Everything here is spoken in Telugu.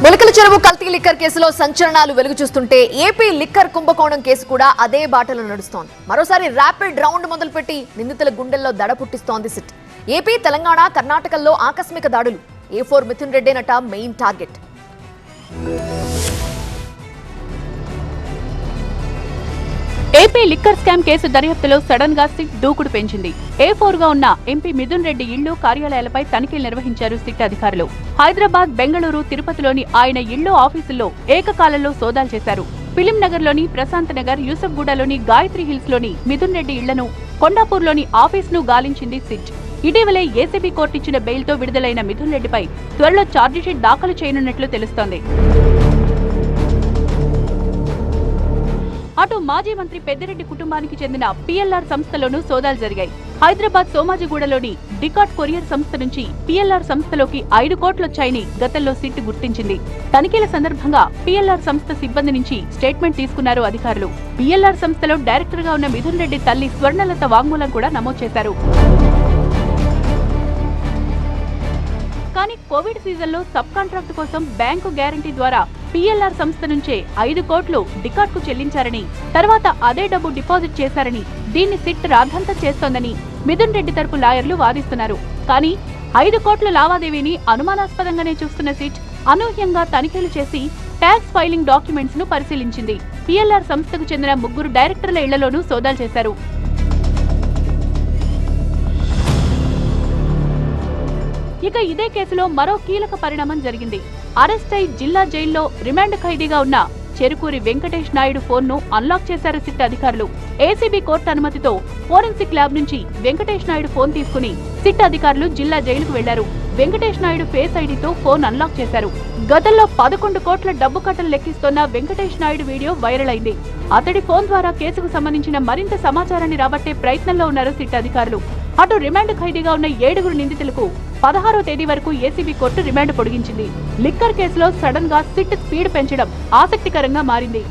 మొలకల చెరువు కల్తీ లిక్కర్ కేసులో సంచలనాలు వెలుగు చూస్తుంటే ఏపీ లిక్కర్ కుంభకోణం కేసు కూడా అదే బాటలో నడుస్తోంది. మరోసారి ర్యాపిడ్ రౌండ్ మొదలుపెట్టి నిందితుల గుండెల్లో దడ పుట్టిస్తోంది సిట్. ఏపీ, తెలంగాణ, కర్ణాటకల్లో ఆకస్మిక దాడులు. A4 మిథున్ రెడ్డేనట main target. AP liquor scam case దర్యాప్తులో సడన్ గా సిట్ దూకుడు పెంచింది. A4 గా ఉన్న ఎంపీ మిథున్ రెడ్డి ఇళ్లు, కార్యాలయాలపై తనిఖీలు నిర్వహించారు సిట్ అధికారులు. హైదరాబాద్, బెంగళూరు, తిరుపతిలోని ఆయన ఇళ్లు, ఆఫీసుల్లో ఏకకాలంలో సోదాలు చేశారు. ఫిలిం నగర్ లోని ప్రశాంత్ నగర్, యూసఫ్గూడలోని గాయత్రి హిల్స్ లోని మిథున్ రెడ్డి ఇళ్లను, కొండాపూర్లోని ఆఫీసును గాలించింది సిట్. ఇటీవలే ఏసీబీ కోర్టు ఇచ్చిన బెయిల్తో విడుదలైన మిథున్ రెడ్డిపై త్వరలో ఛార్జిషీట్ దాఖలు చేయనున్నట్లు తెలుస్తోంది. అటు మాజీ మంత్రి పెద్దిరెడ్డి కుటుంబానికి చెందిన పిఎల్ఆర్ సంస్థలోనూ సోదాలు జరిగాయి. హైదరాబాద్ సోమాజిగూడలోని డికాట్ కొరియర్ సంస్థ నుంచి పిఎల్ఆర్ సంస్థలోకి 5 కోట్లొచ్చాయని గతంలో సిట్ గుర్తించింది. తనిఖీల సందర్భంగా పిఎల్ఆర్ సంస్థ సిబ్బంది నుంచి స్టేట్మెంట్ తీసుకున్నారు అధికారులు. పిఎల్ఆర్ సంస్థలో డైరెక్టర్ గా ఉన్న మిథున్ రెడ్డి తల్లి స్వర్ణలత వాంగ్మూలం కూడా నమోదు చేశారు. కానీ కోవిడ్ సీజన్లో సబ్ కాంట్రాక్ట్ కోసం బ్యాంకు గ్యారంటీ ద్వారా పిఎల్ఆర్ సంస్థ నుంచే 5 కోట్లు డికాట్ కు చెల్లించారని, తర్వాత అదే డబ్బు డిపాజిట్ చేశారని, దీన్ని సిట్ రాద్ధాంతం చేస్తోందని మిథున్ రెడ్డి తరపు లాయర్లు వాదిస్తున్నారు. కానీ 5 కోట్ల లావాదేవీని అనుమానాస్పదంగానే చూస్తున్న సిట్ అనూహ్యంగా తనిఖీలు చేసి ట్యాక్స్ ఫైలింగ్ డాక్యుమెంట్స్ ను పరిశీలించింది. పిఎల్ఆర్ సంస్థకు చెందిన 3 డైరెక్టర్ల ఇళ్లలోనూ సోదాలు చేశారు. ఇక ఇదే కేసులో మరో కీలక పరిణామం జరిగింది. అరెస్ట్ అయి జిల్లా జైల్లో రిమాండ్ ఖైదీగా ఉన్న చెరుకూరి వెంకటేష్ నాయుడు ఫోన్ ను అన్లాక్ చేశారు సిట్ అధికారులు. ఏసీబీ కోర్టు అనుమతితో ఫోరెన్సిక్ ల్యాబ్ నుంచి వెంకటేష్ నాయుడు ఫోన్ తీసుకుని సిట్ అధికారులు జిల్లా జైలుకు వెళ్లారు. వెంకటేష్ నాయుడు ఫేస్ ఐడితో ఫోన్ అన్లాక్ చేశారు. గతంలో 11 కోట్ల డబ్బు కట్టలు లెక్కిస్తోన్న వెంకటేష్ నాయుడు వీడియో వైరల్ అయింది. అతడి ఫోన్ ద్వారా కేసుకు సంబంధించిన మరింత సమాచారాన్ని రాబట్టే ప్రయత్నంలో ఉన్నారు సిట్ అధికారులు. అటు రిమాండ్ ఖైదీగా ఉన్న 7 నిందితులకు 16వ తేదీ వరకు ఏసీబీ కోర్టు రిమాండ్ పొడిగించింది. లిక్కర్ కేసులో సడన్ గా సిట్ స్పీడ్ పెంచడం ఆసక్తికరంగా మారింది.